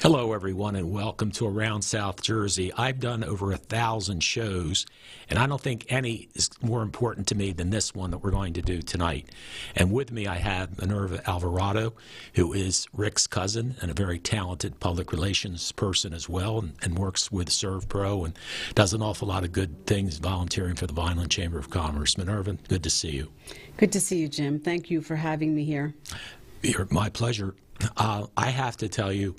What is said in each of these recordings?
Hello, everyone, and welcome to Around South Jersey. I've done over 1,000 shows, and I don't think any is more important to me than this one that we're going to do tonight. And with me, I have Minerva Alvarado, who is Rick's cousin and a very talented public relations person as well, and works with ServPro and does an awful lot of good things volunteering for the Vineland Chamber of Commerce. Minerva, good to see you. Good to see you, Jim. Thank you for having me here. My pleasure. I have to tell you,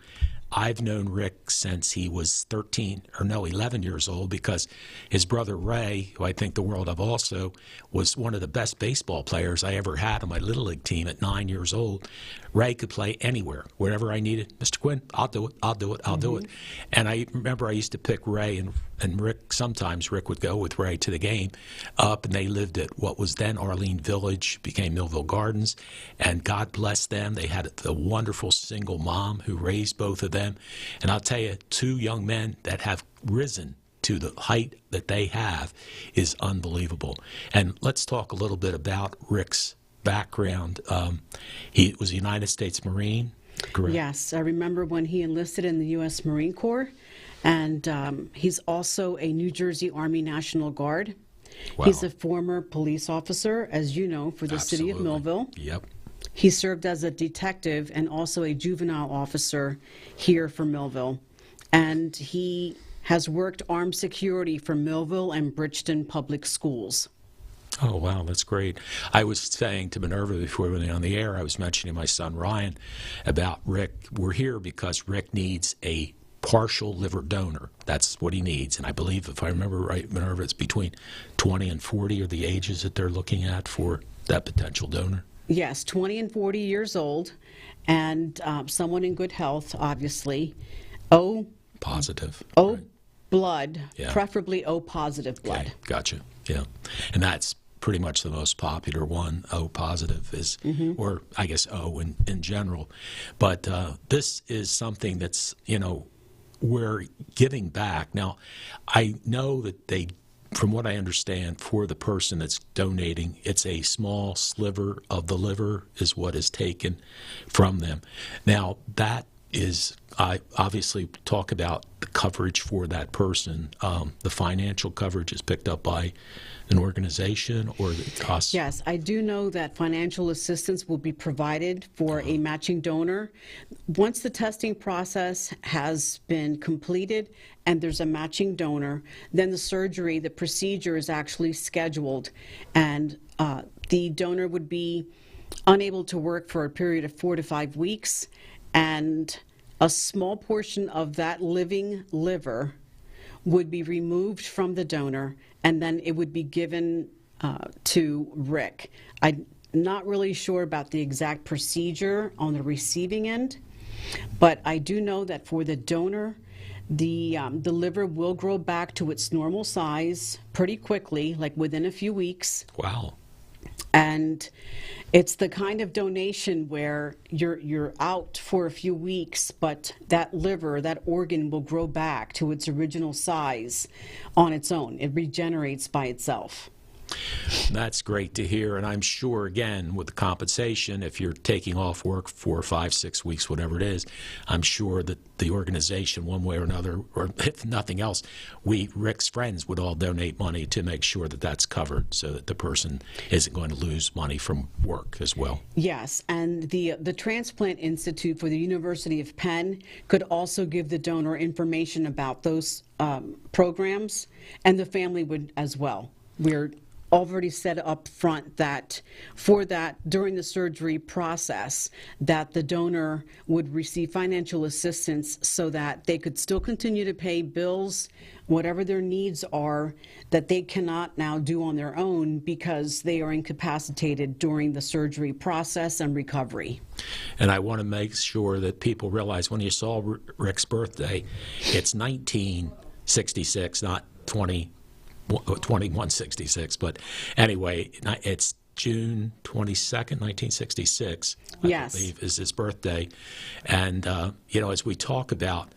I've known Rick since he was 11 years old, because his brother Ray, who I think the world of also, was one of the best baseball players I ever had on my Little League team at 9 years old. Ray could play anywhere, wherever I needed. Mr. Quinn, I'll do it, I'll do it, I'll do it. And I remember I used to pick Ray and Rick. Sometimes Rick would go with Ray to the game up, and they lived at what was then Arlene Village, became Millville Gardens. And God bless them. They had a wonderful single mom who raised both of them. And I'll tell you, two young men that have risen to the height that they have is unbelievable. And let's talk a little bit about Rick's background. He was a United States Marine, correct? Yes, I remember when he enlisted in the U.S. Marine Corps, and he's also a New Jersey Army National Guard. Wow. He's a former police officer, as you know, for the city of Millville. Yep. He served as a detective and also a juvenile officer here for Millville. And he has worked armed security for Millville and Bridgeton Public Schools. Oh, wow, that's great. I was saying to Minerva before we went on the air, I was mentioning my son Ryan about Rick. We're here because Rick needs a partial liver donor. That's what he needs. And I believe, if I remember right, Minerva, it's between 20 and 40 are the ages that they're looking at for that potential donor. Yes, 20 and 40 years old, and someone in good health, obviously. O positive. O right. Blood, Yeah. Preferably O positive blood. Okay, gotcha. Yeah, and that's pretty much the most popular one. O positive is, or I guess O in general. But this is something that's, we're giving back. Now, I know that they, from what I understand, for the person that's donating, it's a small sliver of the liver is what is taken from them. Now, that is, I obviously talk about the coverage for that person. The financial coverage is picked up by an organization, or the cost? Yes, I do know that financial assistance will be provided for a matching donor. Once the testing process has been completed and there's a matching donor, then the surgery, the procedure is actually scheduled, and the donor would be unable to work for a period of 4 to 5 weeks, and a small portion of that living liver would be removed from the donor, and then it would be given to Rick. I'm not really sure about the exact procedure on the receiving end, but I do know that for the donor, the liver will grow back to its normal size pretty quickly, like within a few weeks. Wow. And it's the kind of donation where you're out for a few weeks, but that liver, that organ will grow back to its original size on its own. It regenerates by itself. That's great to hear, and I'm sure, again, with the compensation, if you're taking off work 4, 5, 6 weeks, whatever it is, I'm sure that the organization, one way or another, or if nothing else, Rick's friends would all donate money to make sure that that's covered, so that the person isn't going to lose money from work as well. Yes, and the Transplant Institute for the University of Penn could also give the donor information about those programs, and the family would as well. We're already said up front that for that, during the surgery process, that the donor would receive financial assistance so that they could still continue to pay bills, whatever their needs are, that they cannot now do on their own because they are incapacitated during the surgery process and recovery. And I want to make sure that people realize, when you saw Rick's birthday, it's 1966, not 2166, but anyway, it's June 22nd, 1966, Yes. I believe, is his birthday. And, as we talk about,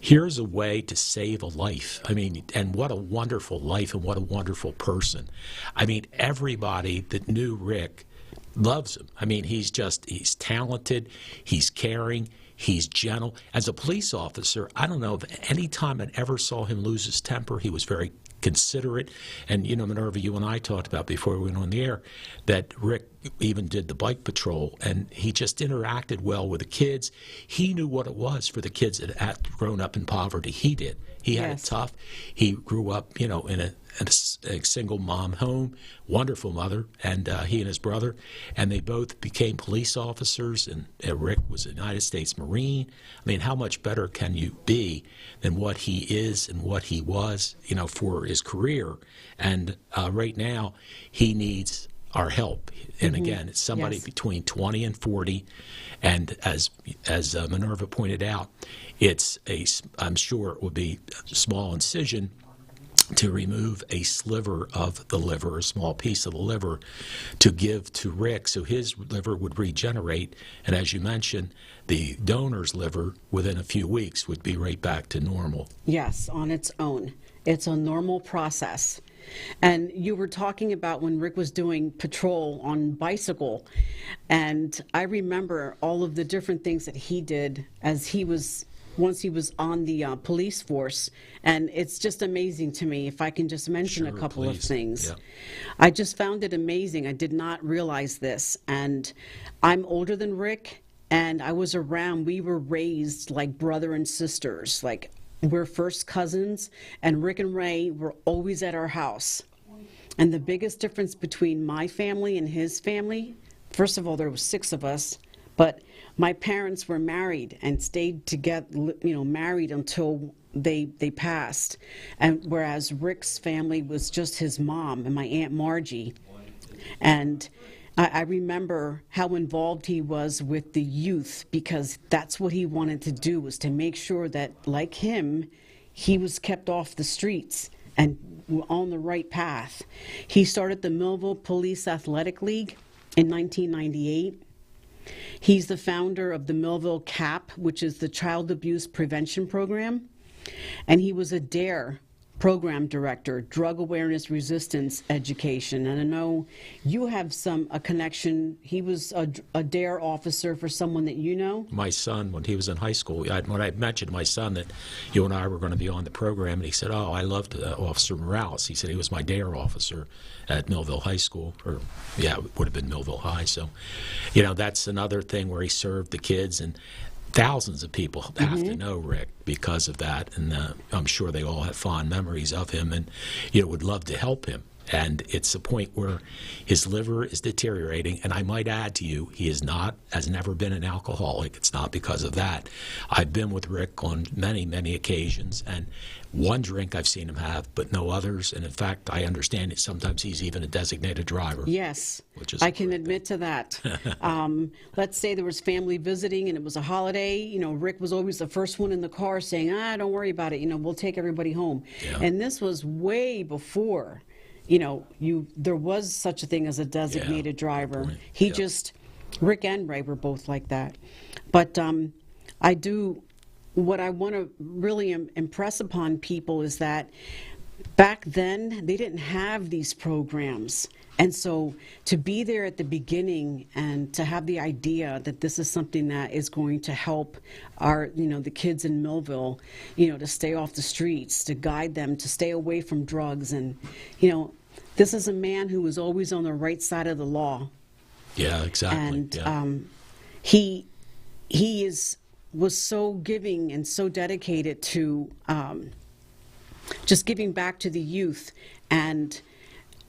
here's a way to save a life. I mean, and what a wonderful life, and what a wonderful person. I mean, everybody that knew Rick loves him. I mean, he's talented, he's caring, He's gentle. As a police officer, I don't know of any time I ever saw him lose his temper. He was very considerate. And, you know, Minerva, you and I talked about before we went on the air that Rick even did the bike patrol, and he just interacted well with the kids. He knew what it was for the kids that had grown up in poverty. He did. He had it tough. He grew up, you know, in a single mom home, wonderful mother, and he and his brother, and they both became police officers, and Rick was a United States Marine. I mean, how much better can you be than what he is and what he was, you know, for his career? And right now, he needs our help. And again, it's somebody between 20 and 40, and as Minerva pointed out, it's I'm sure it would be a small incision to remove a sliver of the liver, a small piece of the liver, to give to Rick so his liver would regenerate. And as you mentioned, the donor's liver within a few weeks would be right back to normal. Yes, on its own. It's a normal process. And you were talking about when Rick was doing patrol on bicycle, and I remember all of the different things that he did as he was once he was on the police force, and it's just amazing to me. If I can just mention a couple of things. Yeah. I just found it amazing. I did not realize this, and I'm older than Rick, and I was around. We were raised like brother and sisters, like we're first cousins, and Rick and Ray were always at our house. And the biggest difference between my family and his family, first of all, there was 6 of us, but my parents were married and stayed together, you know, married until they passed. And whereas Rick's family was just his mom and my Aunt Margie. And I remember how involved he was with the youth, because that's what he wanted to do, was to make sure that, like him, he was kept off the streets and on the right path. He started the Millville Police Athletic League in 1998. He's the founder of the Millville CAP, which is the Child Abuse Prevention Program. And he was a DARE program director, Drug Awareness Resistance Education. And I know you have a connection. He was a DARE officer for someone that you know. My son, when he was in high school, when I mentioned to my son that you and I were going to be on the program, and he said, oh, I loved Officer Morales. He said he was my DARE officer at Millville High School, or yeah, it would have been Millville High. So, you know, that's another thing where he served the kids, and thousands of people have to know Rick because of that, and I'm sure they all have fond memories of him, and you know, would love to help him. And it's a point where his liver is deteriorating, and I might add to you, he has never been an alcoholic. It's not because of that. I've been with Rick on many, many occasions, and one drink I've seen him have, but no others. And in fact, I understand that sometimes he's even a designated driver. Yes, which is I can admit to that. Let's say there was family visiting and it was a holiday. You know, Rick was always the first one in the car saying, don't worry about it. You know, we'll take everybody home. Yeah. And this was way before, you know, there was such a thing as a designated driver. He just, Rick and Ray were both like that. But what I want to really impress upon people is that back then they didn't have these programs. And so to be there at the beginning and to have the idea that this is something that is going to help the kids in Millville, you know, to stay off the streets, to guide them, to stay away from drugs. And, you know, this is a man who was always on the right side of the law. Yeah, exactly. And he was so giving and so dedicated to just giving back to the youth. And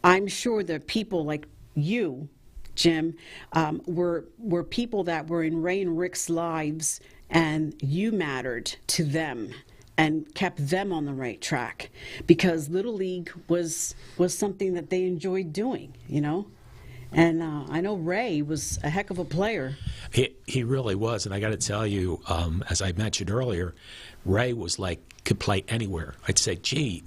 I'm sure that people like you, Jim, were people that were in Ray and Rick's lives, and you mattered to them and kept them on the right track, because Little League was something that they enjoyed doing, you know. And I know Ray was a heck of a player. He really was, and I got to tell you, as I mentioned earlier, Ray was could play anywhere. I'd say, gee,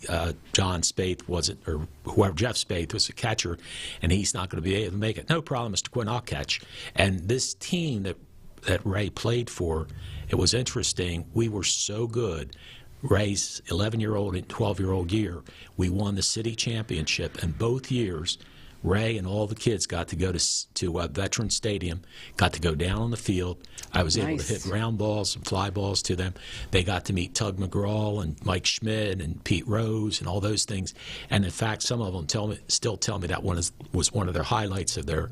John Spaeth wasn't, or whoever, Jeff Spaeth was a catcher, and he's not going to be able to make it. No problem, Mr. Quinn, I'll catch. And this team that Ray played for, it was interesting. We were so good. Ray's 11-year-old and 12-year-old year, we won the city championship, and both years Ray and all the kids got to go to Veteran Stadium, got to go down on the field. I was able to hit ground balls and fly balls to them. They got to meet Tug McGraw and Mike Schmidt and Pete Rose and all those things. And in fact, some of them still tell me that was one of their highlights of their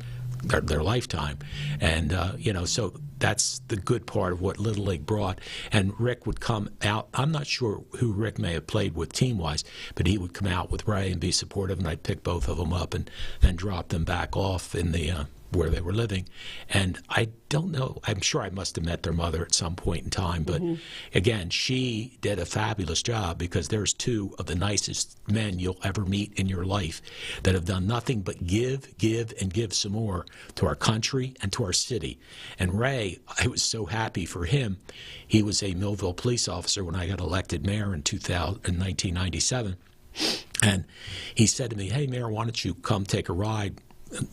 lifetime. And so that's the good part of what Little League brought. And Rick would come out. I'm not sure who Rick may have played with team-wise, but he would come out with Ray and be supportive, and I'd pick both of them up and then drop them back off in the where they were living. And I don't know, I'm sure I must have met their mother at some point in time, but again, she did a fabulous job, because there's two of the nicest men you'll ever meet in your life that have done nothing but give, and give some more to our country and to our city. And Ray, I was so happy for him. He was a Millville police officer when I got elected mayor in 1997. And he said to me, "Hey, Mayor, why don't you come take a ride,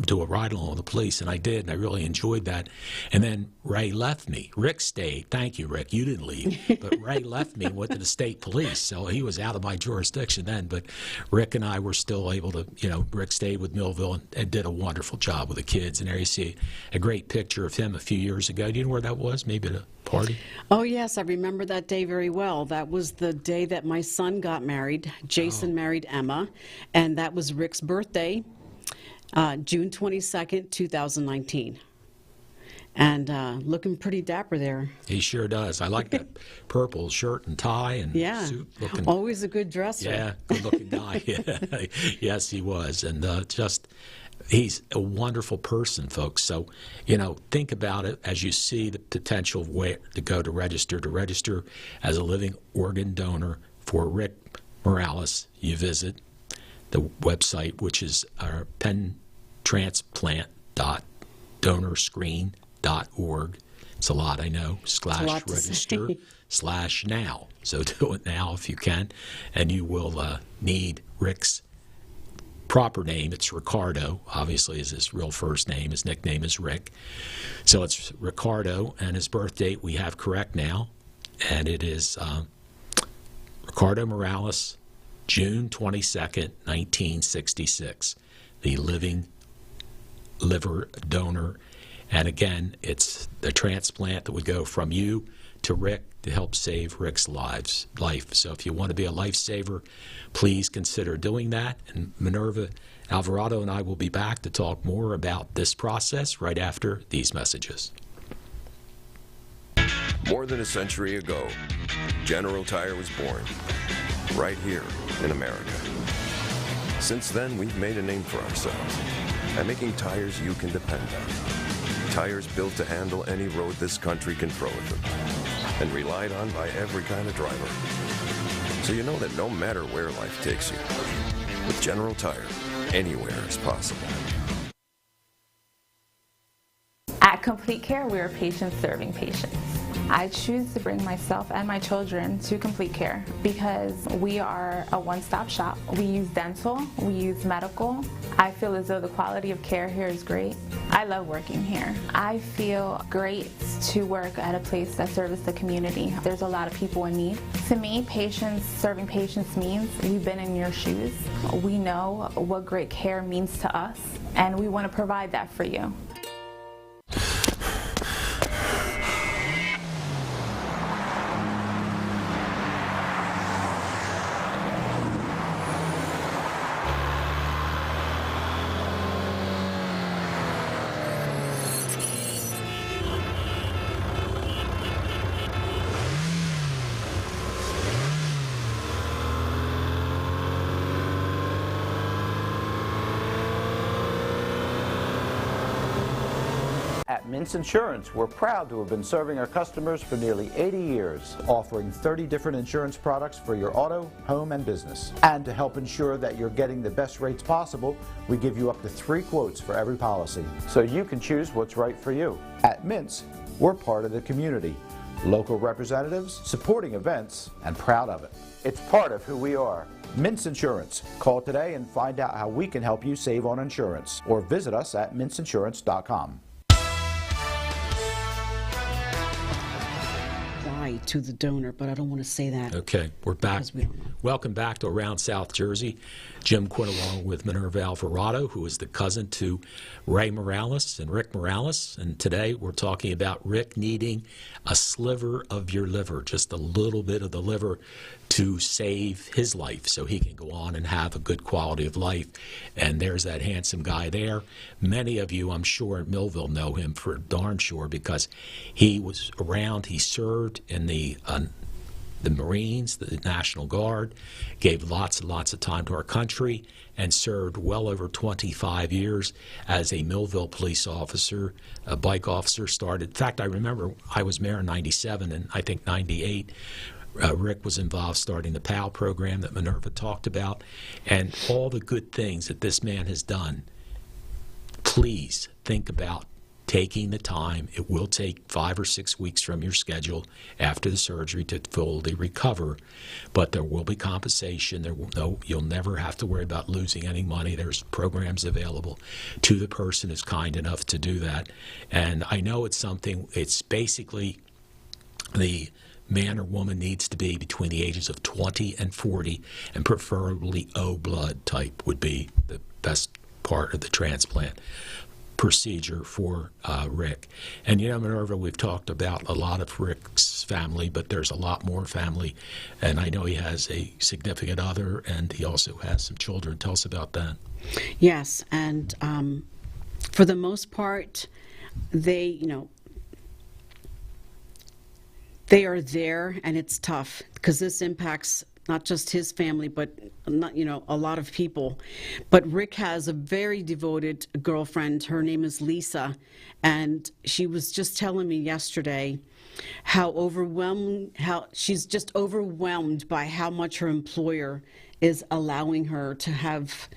do a ride along with the police?" And I did, and I really enjoyed that. And then Ray left me. Rick stayed. Thank you, Rick. You didn't leave. But Ray left me and went to the state police, so he was out of my jurisdiction then. But Rick and I were still able to, Rick stayed with Millville and did a wonderful job with the kids. And there you see a great picture of him a few years ago. Do you know where that was? Maybe at a party? Oh, yes, I remember that day very well. That was the day that my son got married. Jason married Emma, and that was Rick's birthday. June 22nd, 2019. And looking pretty dapper there. He sure does. I like that purple shirt and tie and suit. Always a good dresser. Yeah, good-looking guy. Yes, he was. And he's a wonderful person, folks. So, think about it as you see the potential of where to go to register as a living organ donor for Rick Morales. You visit the website, which is our pentransplant.donorscreen.org. It's a lot, I know, /register/now. So do it now if you can. And you will need Rick's proper name. It's Ricardo, obviously, is his real first name. His nickname is Rick. So it's Ricardo, and his birth date we have correct now. And it is Ricardo Morales, June 22nd, 1966, the living liver donor. And again, it's the transplant that would go from you to Rick to help save Rick's life. So if you want to be a lifesaver, please consider doing that. And Minerva Alvarado and I will be back to talk more about this process right after these messages. More than a century ago, General Tire was born, right here in America. Since then, we've made a name for ourselves by making tires you can depend on. Tires built to handle any road this country can throw at them, and relied on by every kind of driver. So you know that no matter where life takes you, with General Tire, anywhere is possible. At Complete Care, we are patients serving patients. I choose to bring myself and my children to Complete Care because we are a one-stop shop. We use dental, we use medical. I feel as though the quality of care here is great. I love working here. I feel great to work at a place that serves the community. There's a lot of people in need. To me, patients serving patients means we've been in your shoes. We know what great care means to us, and we want to provide that for you. At Mintz Insurance, we're proud to have been serving our customers for nearly 80 years, offering 30 different insurance products for your auto, home, and business. And to help ensure that you're getting the best rates possible, we give you up to 3 quotes for every policy, so you can choose what's right for you. At Mintz, we're part of the community, local representatives, supporting events, and proud of it. It's part of who we are. Mintz Insurance. Call today and find out how we can help you save on insurance, or visit us at mintzinsurance.com. to the donor, but I don't want to say that. Okay, we're back. Because we don't know. Welcome back to Around South Jersey. Jim Quinn along with Minerva Alvarado, who is the cousin to Ray Morales and Rick Morales. And today we're talking about Rick needing a sliver of your liver, just a little bit of the liver, to save his life so he can go on and have a good quality of life. And there's that handsome guy there. Many of you, I'm sure, in Millville know him for darn sure because he was around. He served in the Marines, the National Guard, gave lots and lots of time to our country, and served well over 25 years as a Millville police officer, a bike officer. Started. In fact, I remember I was mayor in '97, and I think '98. Rick was involved starting the PAL program that Minerva talked about, and all the good things that this man has done. Please think about taking the time. It will take 5 or 6 weeks from your schedule after the surgery to fully recover, but there will be compensation. You'll never have to worry about losing any money. There's programs available to the person who's kind enough to do that. And I know it's basically the man or woman needs to be between the ages of 20 and 40, and preferably O blood type would be the best part of the transplant procedure for Rick. And Minerva, we've talked about a lot of Rick's family, but there's a lot more family, and I know he has a significant other, and he also has some children. Tell us about that. Yes, and for the most part, they are there, and it's tough because this impacts not just his family, but a lot of people. But Rick has a very devoted girlfriend. Her name is Lisa, and she was just telling me yesterday how she's just overwhelmed by how much her employer is allowing her to have,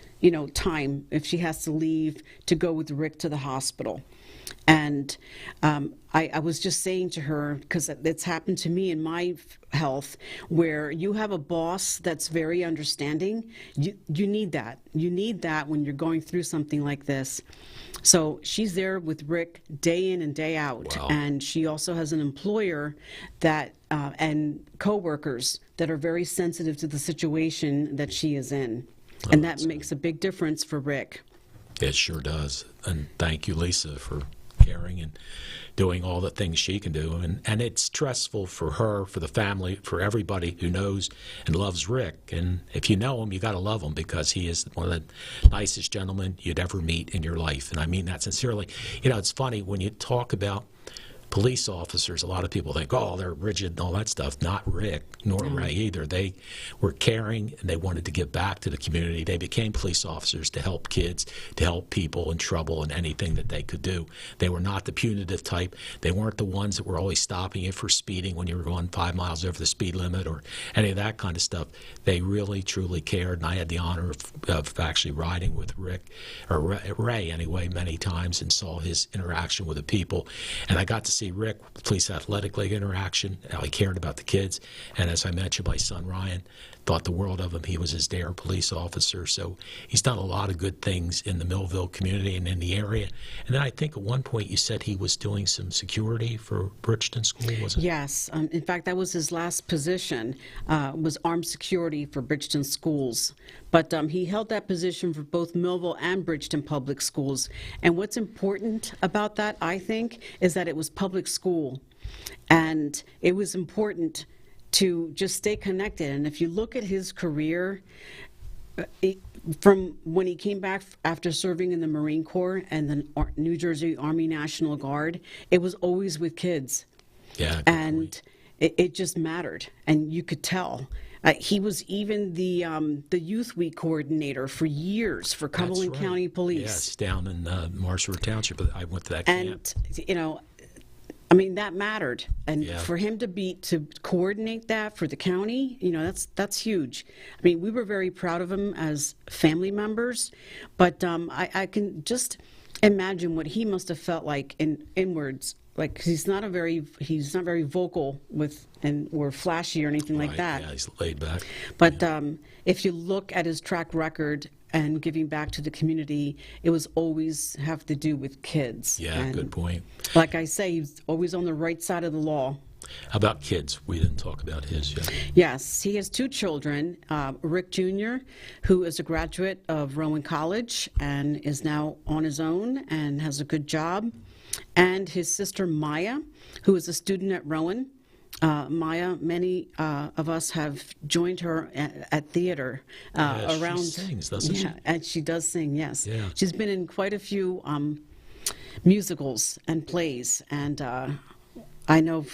time if she has to leave to go with Rick to the hospital. And I was just saying to her, because it's happened to me in my health, where you have a boss that's very understanding. You need that. You need that when you're going through something like this. So she's there with Rick day in and day out. Wow. And she also has an employer that and coworkers that are very sensitive to the situation that she is in. And that makes a big difference for Rick. It sure does. And thank you, Lisa, for caring and doing all the things she can do. And it's stressful for her, for the family, for everybody who knows and loves Rick. And if you know him, you got to love him because he is one of the nicest gentlemen you'd ever meet in your life. And I mean that sincerely. It's funny when you talk about police officers, a lot of people think, oh, they're rigid and all that stuff. Not Rick, nor Ray either. They were caring, and they wanted to give back to the community. They became police officers to help kids, to help people in trouble, and anything that they could do. They were not the punitive type. They weren't the ones that were always stopping you for speeding when you were going 5 miles over the speed limit or any of that kind of stuff. They really, truly cared, and I had the honor of actually riding with Rick, or Ray anyway, many times, and saw his interaction with the people. And I got to see Rick, police athletic league interaction, how he cared about the kids. And as I mentioned, my son Ryan thought the world of him. He was his dare police officer. So he's done a lot of good things in the Millville community and in the area. And then I think at one point you said he was doing some security for Bridgeton School, was it? Yes. In fact, that was his last position, was armed security for Bridgeton schools. But he held that position for both Millville and Bridgeton public schools. And what's important about that, I think, is that it was public school. And it was important to just stay connected. And if you look at his career, from when he came back after serving in the Marine Corps and the New Jersey Army National Guard, it was always with kids. Yeah. And it just mattered, and you could tell. He was even the Youth Week coordinator for years for Cumberland County Police. Yes, down in Marshall Township. I went to that camp. And, I mean, that mattered. And Yeah. for him to coordinate that for the county, that's huge. I mean, we were very proud of him as family members, but I can just imagine what he must have felt like inwards. Like, he's not very vocal or flashy or anything like that. Yeah, he's laid back. But if you look at his track record and giving back to the community, it was always have to do with kids. Yeah, and good point. like I say, he's always on the right side of the law. How about kids? We didn't talk about his yet. Yes, he has two children, Rick Jr., who is a graduate of Rowan College and is now on his own and has a good job, and his sister Maya, who is a student at Rowan. Maya, many of us have joined her at theater around. She sings, doesn't she? Yeah, and she does sing, yes. Yeah. She's been in quite a few musicals and plays, and I know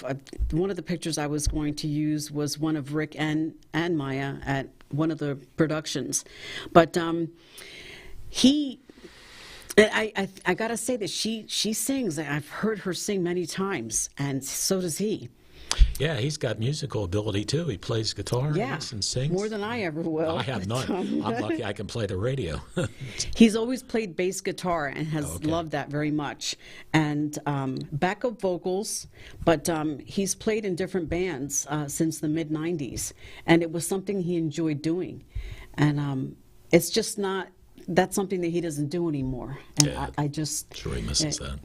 one of the pictures I was going to use was one of Rick and Maya at one of the productions. But I got to say that she sings. I've heard her sing many times, and so does he. Yeah, he's got musical ability too. He plays guitar and sings. More than I ever will. I have none. I'm lucky I can play the radio. He's always played bass guitar and has loved that very much. And backup vocals, but he's played in different bands since the mid-'90s. And it was something he enjoyed doing. And it's just not, that's something that he doesn't do anymore. And Yeah, I just... Sure he misses that.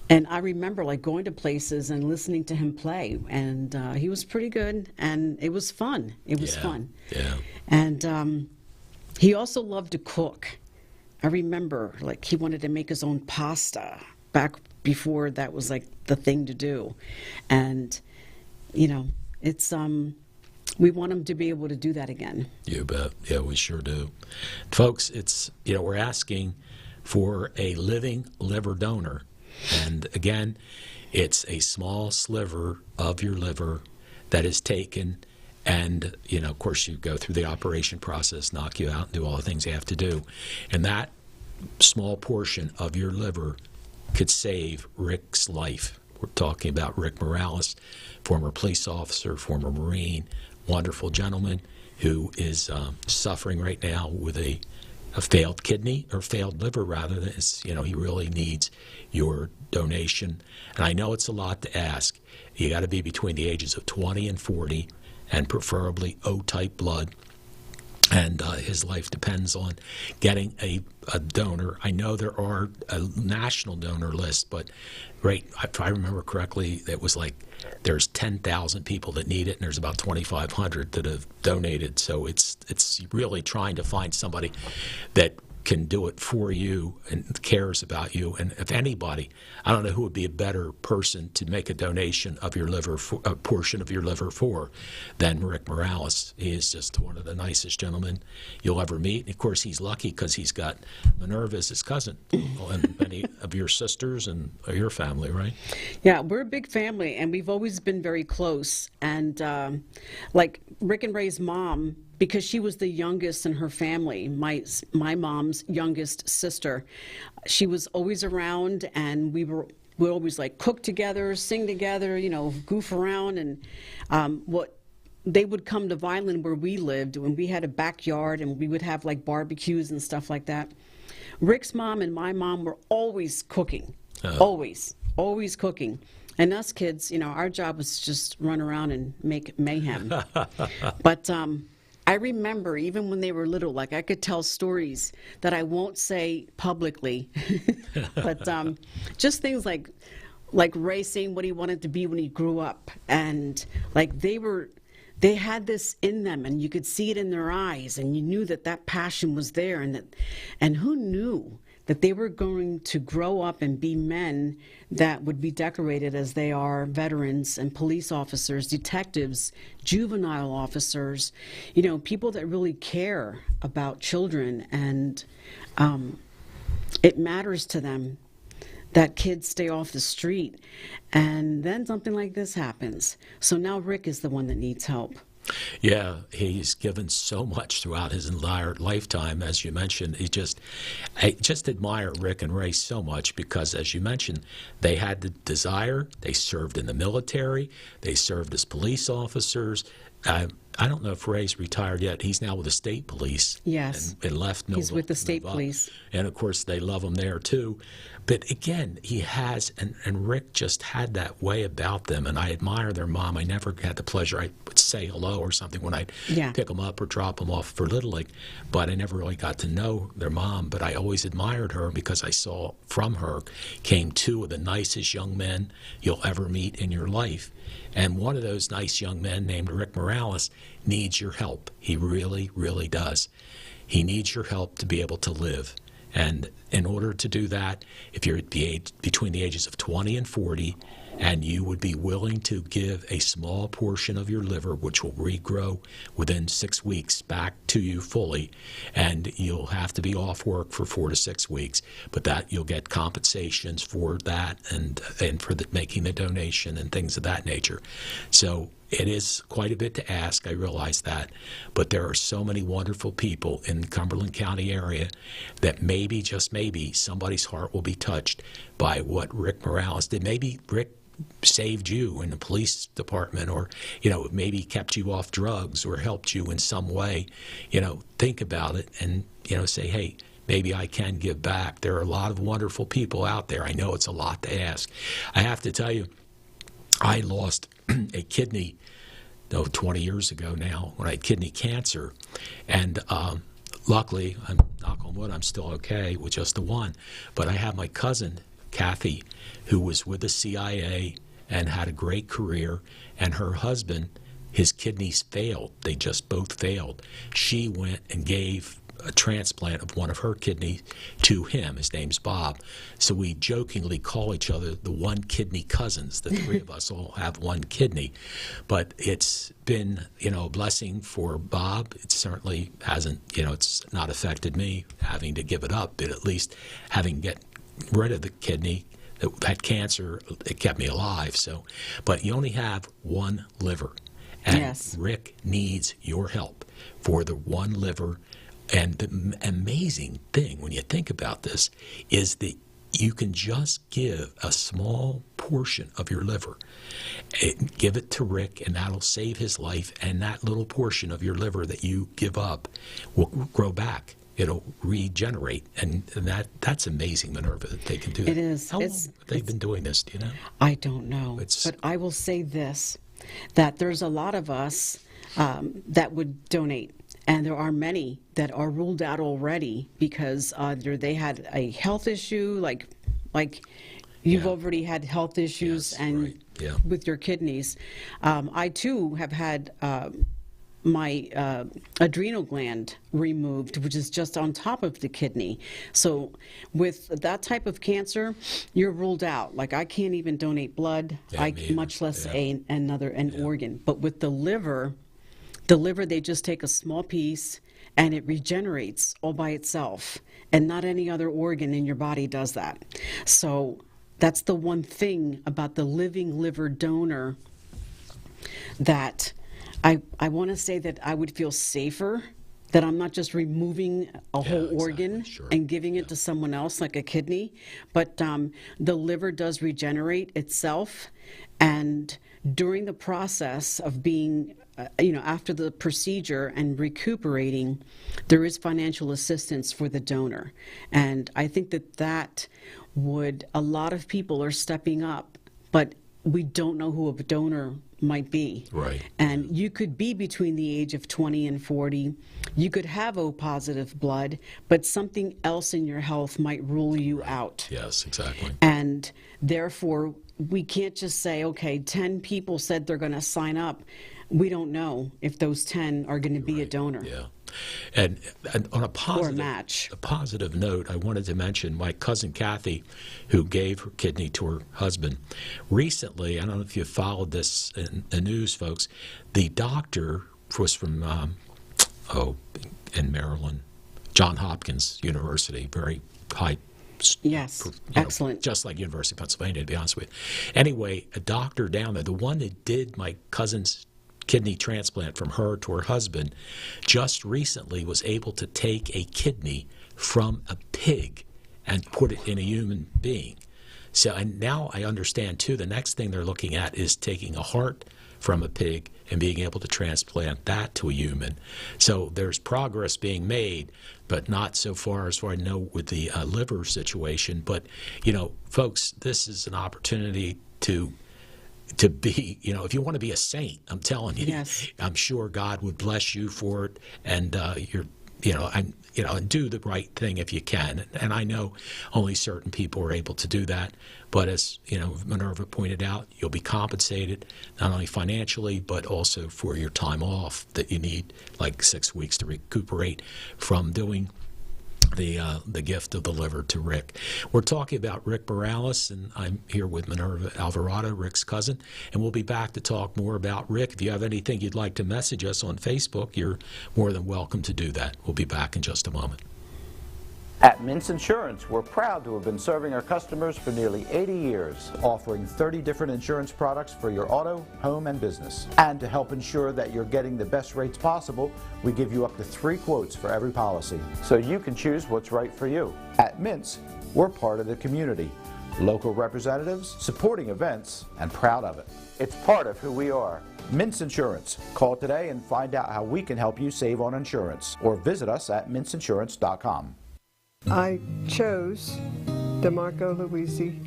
And I remember like going to places and listening to him play, and he was pretty good, and it was fun. It was fun. Yeah. And he also loved to cook. I remember like he wanted to make his own pasta back before that was like the thing to do. And, you know, it's we want him to be able to do that again. You bet. Yeah, we sure do. Folks, it's, we're asking for a living liver donor. And again, it's a small sliver of your liver that is taken, and of course you go through the operation process, knock you out, and do all the things you have to do. And that small portion of your liver could save Rick's life. We're talking about Rick Morales, former police officer, former Marine, wonderful gentleman who is suffering right now with a failed kidney, or failed liver rather. He really needs your donation. And I know it's a lot to ask. You got to be between the ages of 20 and 40, and preferably O-type blood. And his life depends on getting a donor. I know there are a national donor list, but if I remember correctly, it was like there's 10,000 people that need it, and there's about 2,500 that have donated. So it's really trying to find somebody that can do it for you and cares about you. And if anybody, I don't know who would be a better person to make a donation of your liver, a portion of your liver for, than Rick Morales. He is just one of the nicest gentlemen you'll ever meet. And of course, he's lucky because he's got Minerva as his cousin, and many of your sisters and your family, right? Yeah, we're a big family, and we've always been very close. And like Rick and Ray's mom, because she was the youngest in her family, my mom's youngest sister, she was always around, and we would always like cook together, sing together, goof around. And they would come to Vineland where we lived, and we had a backyard, and we would have like barbecues and stuff like that. Rick's mom and my mom were always cooking, always cooking. And us kids, our job was to just run around and make mayhem. But I remember even when they were little, like I could tell stories that I won't say publicly, but just things like Ray saying what he wanted to be when he grew up, and like they had this in them, and you could see it in their eyes, and you knew that passion was there, and who knew that they were going to grow up and be men that would be decorated as they are veterans and police officers, detectives, juvenile officers, people that really care about children. And it matters to them that kids stay off the street. And then something like this happens. So now Rick is the one that needs help. Yeah, he's given so much throughout his entire lifetime, as you mentioned. I just admire Rick and Ray so much because, as you mentioned, they had the desire. They served in the military. They served as police officers. I don't know if Ray's retired yet. He's now with the state police. Yes. And left He's with the state police. And, of course, they love him there, too. But, again, he has, and Rick just had that way about them. And I admire their mom. I never had the pleasure. I would say hello or something when I'd pick them up or drop them off for Little League. But I never really got to know their mom. But I always admired her because I saw from her came two of the nicest young men you'll ever meet in your life. And one of those nice young men named Rick Morales needs your help. He really, really does. He needs your help to be able to live. And in order to do that, if you're at the age, between the ages of 20 and 40, and you would be willing to give a small portion of your liver, which will regrow within 6 weeks back to you fully, and you'll have to be off work for 4 to 6 weeks, but that you'll get compensations for that and for making the donation and things of that nature. So it is quite a bit to ask, I realize that, but there are so many wonderful people in the Cumberland County area that maybe, just maybe, somebody's heart will be touched by what Rick Morales did. Maybe Rick saved you in the police department, or maybe kept you off drugs or helped you in some way. Think about it and say, hey, maybe I can give back. There are a lot of wonderful people out there. I know it's a lot to ask. I have to tell you, I lost a kidney 20 years ago now when I had kidney cancer, and luckily, I'm knock on wood, I'm still okay with just the one. But I have my cousin Kathy, who was with the CIA and had a great career, and her husband, his kidneys failed. They just both failed. She went and gave a transplant of one of her kidneys to him. His name's Bob. So we jokingly call each other the one kidney cousins. The three of us all have one kidney. But it's been, a blessing for Bob. It certainly hasn't, it's not affected me having to give it up, but at least having get rid of the kidney that had cancer, it kept me alive. So, but you only have one liver, and yes. Rick needs your help for the one liver. And the amazing thing when you think about this is that you can just give a small portion of your liver, give it to Rick, and that'll save his life. And that little portion of your liver that you give up will grow back. It'll regenerate, and that's amazing, Minerva, that they can do that. It is. How long have they been doing this, do you know? I don't know, but I will say this, that there's a lot of us that would donate, and there are many that are ruled out already because either they had a health issue, like you've already had health issues, yes, and right. Yeah. with your kidneys. I, too, have had my adrenal gland removed, which is just on top of the kidney. So with that type of cancer, you're ruled out. Like, I can't even donate blood, much less an organ. But with the liver, they just take a small piece and it regenerates all by itself. And not any other organ in your body does that. So that's the one thing about the living liver donor that I want to say that I would feel safer, that I'm not just removing a whole organ and giving it to someone else like a kidney, but the liver does regenerate itself. And during the process of being, after the procedure and recuperating, there is financial assistance for the donor. And I think that a lot of people are stepping up, but we don't know who a donor might be. Right. And you could be between the age of 20 and 40. You could have O-positive blood, but something else in your health might rule you out. Yes, exactly. And therefore, we can't just say, okay, 10 people said they're going to sign up. We don't know if those 10 are going to be a donor. Yeah. And on a positive note, I wanted to mention my cousin Kathy, who gave her kidney to her husband. Recently, I don't know if you followed this in the news, folks, the doctor was from, in Maryland, Johns Hopkins University, very high. Yes, excellent. Just like University of Pennsylvania, to be honest with you. Anyway, a doctor down there, the one that did my cousin's kidney transplant from her to her husband, just recently was able to take a kidney from a pig and put it in a human being. So, and now I understand too, the next thing they're looking at is taking a heart from a pig and being able to transplant that to a human. So there's progress being made, but not so far as I know with the liver situation. But, folks, this is an opportunity to be, if you want to be a saint, I'm telling you, Yes. I'm sure God would bless you for it, and and do the right thing if you can. And I know only certain people are able to do that. But as Minerva pointed out, you'll be compensated not only financially but also for your time off that you need, like 6 weeks to recuperate from doing the gift of the liver to Rick. We're talking about Rick Morales, and I'm here with Minerva Alvarado, Rick's cousin, and we'll be back to talk more about Rick. If you have anything you'd like to message us on Facebook, you're more than welcome to do that. We'll be back in just a moment. At Mintz Insurance, we're proud to have been serving our customers for nearly 80 years, offering 30 different insurance products for your auto, home, and business. And to help ensure that you're getting the best rates possible, we give you up to 3 quotes for every policy, so you can choose what's right for you. At Mintz, we're part of the community. Local representatives, supporting events, and proud of it. It's part of who we are. Mintz Insurance. Call today and find out how we can help you save on insurance, or visit us at mintzinsurance.com. I chose DeMarco Luisi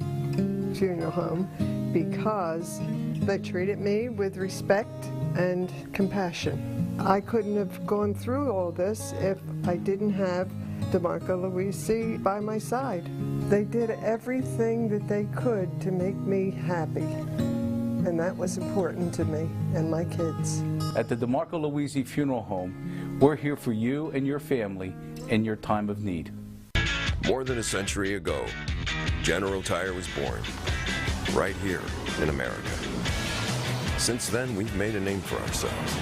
Funeral Home because they treated me with respect and compassion. I couldn't have gone through all this if I didn't have DeMarco Luisi by my side. They did everything that they could to make me happy, and that was important to me and my kids. At the DeMarco Luisi Funeral Home, we're here for you and your family in your time of need. More than a century ago, General Tire was born, right here in America. Since then, we've made a name for ourselves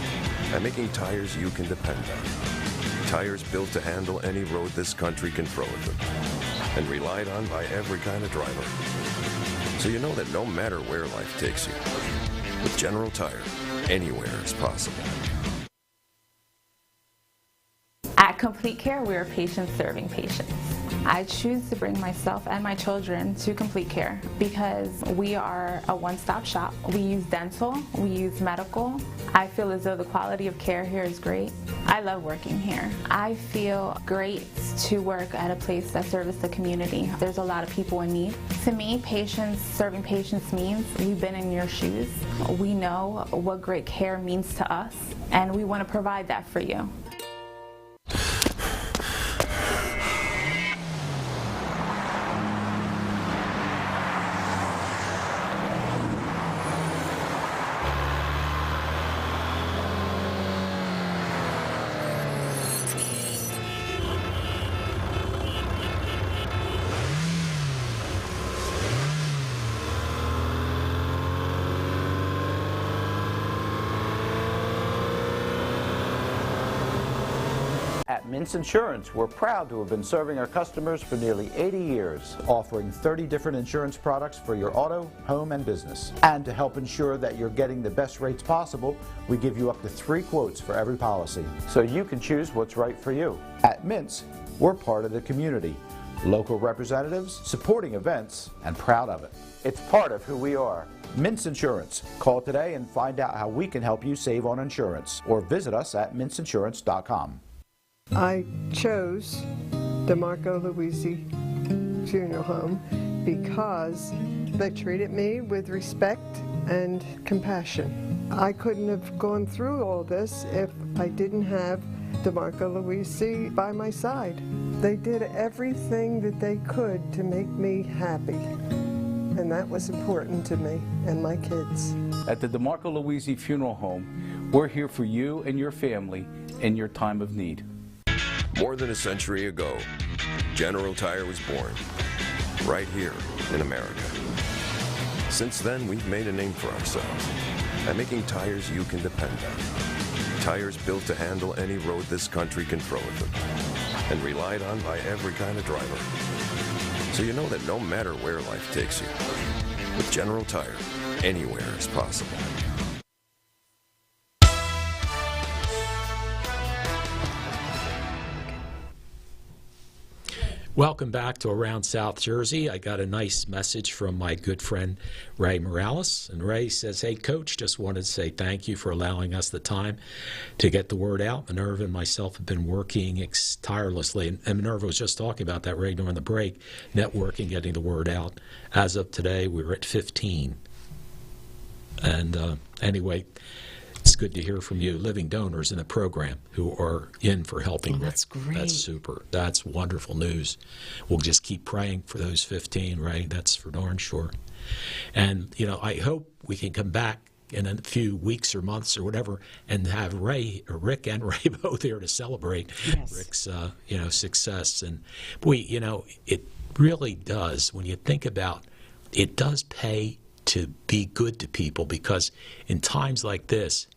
by making tires you can depend on. Tires built to handle any road this country can throw at them, and relied on by every kind of driver. So you know that no matter where life takes you, with General Tire, anywhere is possible. At Complete Care, we are patients serving patients. I choose to bring myself and my children to Complete Care because we are a one-stop shop. We use dental, we use medical. I feel as though the quality of care here is great. I love working here. I feel great to work at a place that serves the community. There's a lot of people in need. To me, patients serving patients means we've been in your shoes. We know what great care means to us, and we want to provide that for you. At Mintz Insurance, we're proud to have been serving our customers for nearly 80 years, offering 30 different insurance products for your auto, home, and business. And to help ensure that you're getting the best rates possible, we give you up to 3 quotes for every policy, so you can choose what's right for you. At Mintz, we're part of the community. Local representatives, supporting events, and proud of it. It's part of who we are. Mintz Insurance. Call today and find out how we can help you save on insurance, or visit us at mintzinsurance.com. I chose DeMarco Luisi Funeral Home because they treated me with respect and compassion. I couldn't have gone through all this if I didn't have DeMarco Luisi by my side. They did everything that they could to make me happy, and that was important to me and my kids. At the DeMarco Luisi Funeral Home, we're here for you and your family in your time of need. More than a century ago, General Tire was born, right here in America. Since then, we've made a name for ourselves by making tires you can depend on. Tires built to handle any road this country can throw at them, and relied on by every kind of driver. So you know that no matter where life takes you, with General Tire, anywhere is possible. Welcome back to Around South Jersey. I got a nice message from my good friend Ray Morales. And Ray says, hey, Coach, just wanted to say thank you for allowing us the time to get the word out. Minerva and myself have been working tirelessly. And Minerva was just talking about that, Ray, during the break, networking, getting the word out. As of today, we're at 15. And anyway, it's good to hear from you, living donors in the program who are in for helping Rick. That's great. That's super. That's wonderful news. We'll just keep praying for those 15, right? That's for darn sure. And, you know, I hope we can come back in a few weeks or months or whatever and have Rick and Ray both here to celebrate Rick's, success. And, boy, you know, it really does, when you think about it, does pay to be good to people, because in times like this,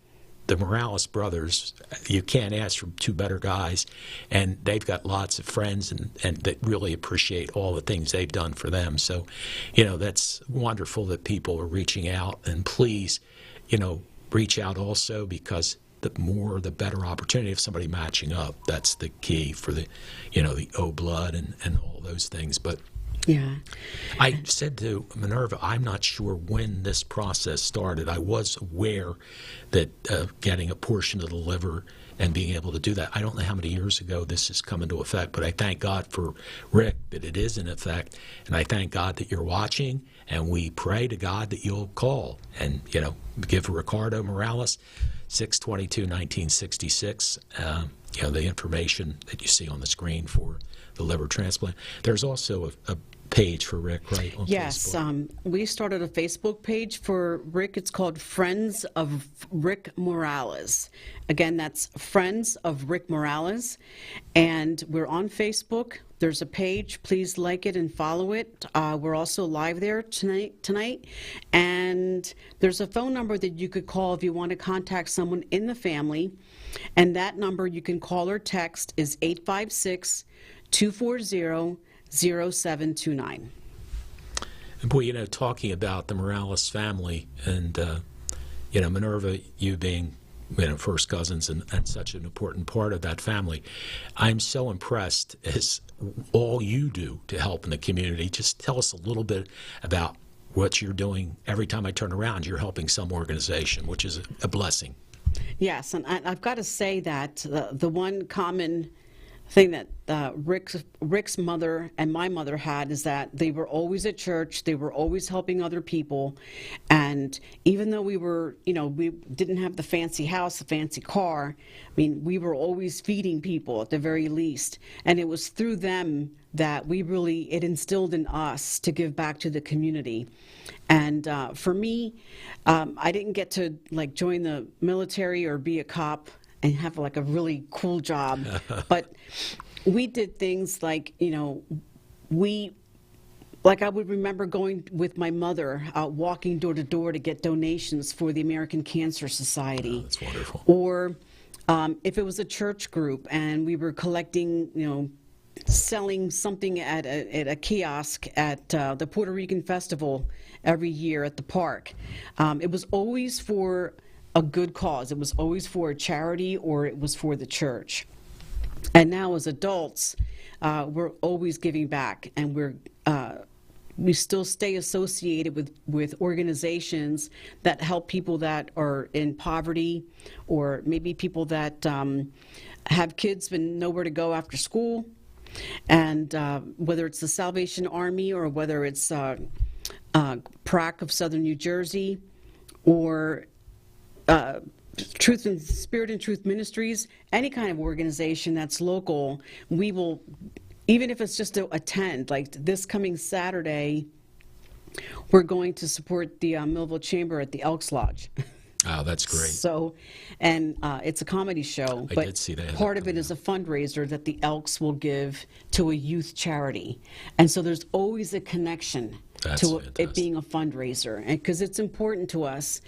the Morales brothers, you can't ask for two better guys, and they've got lots of friends and that really appreciate all the things they've done for them. So, you know, that's wonderful that people are reaching out, and please, you know, reach out also, because the more the better opportunity of somebody matching up. That's the key for the, you know, the O blood and all those things. But yeah. I said to Minerva, I'm not sure when this process started. I was aware that getting a portion of the liver and being able to do that, I don't know how many years ago this has come into effect, but I thank God for Rick that it is in effect, and I thank God that you're watching, and we pray to God that you'll call and, you know, give Ricardo Morales 6/22/1966, you know, the information that you see on the screen for the liver transplant. There's also a page for Rick, right, on Yes, Facebook? We started a Facebook page for Rick. It's called Friends of Rick Morales. Again, that's Friends of Rick Morales. And we're on Facebook. There's a page. Please like it and follow it. We're also live there tonight. And there's a phone number that you could call if you want to contact someone in the family. And that number you can call or text is 856-240-0729. And boy, you know, talking about the Morales family and, you know, Minerva, you being, you know, first cousins and such an important part of that family, I'm so impressed as all you do to help in the community. Just tell us a little bit about what you're doing. Every time I turn around, you're helping some organization, which is a blessing. Yes, and I've got to say that the one common thing that Rick's mother and my mother had is that they were always at church. They were always helping other people. And even though we were, you know, we didn't have the fancy house, the fancy car, I mean, we were always feeding people at the very least. And it was through them that it instilled in us to give back to the community. And for me, I didn't get to like join the military or be a cop and have like a really cool job. But we did things like, you know, I would remember going with my mother, walking door to door to get donations for the American Cancer Society. Oh, that's wonderful. Or if it was a church group and we were collecting, you know, selling something at a kiosk at the Puerto Rican Festival every year at the park. It was always for a good cause. It was always for a charity or it was for the church. And now as adults, we're always giving back, and we still stay associated with organizations that help people that are in poverty, or maybe people that have kids but nowhere to go after school. And whether it's the Salvation Army or whether it's PRAC of Southern New Jersey or Truth and Spirit and Truth Ministries, any kind of organization that's local, we will, even if it's just to attend, like this coming Saturday, we're going to support the Millville Chamber at the Elks Lodge. Oh, that's great. So, and it's a comedy show, I but did see that. part of it is a fundraiser that the Elks will give to a youth charity. And so there's always a connection That's to fantastic. it being a fundraiser, and because it's important to us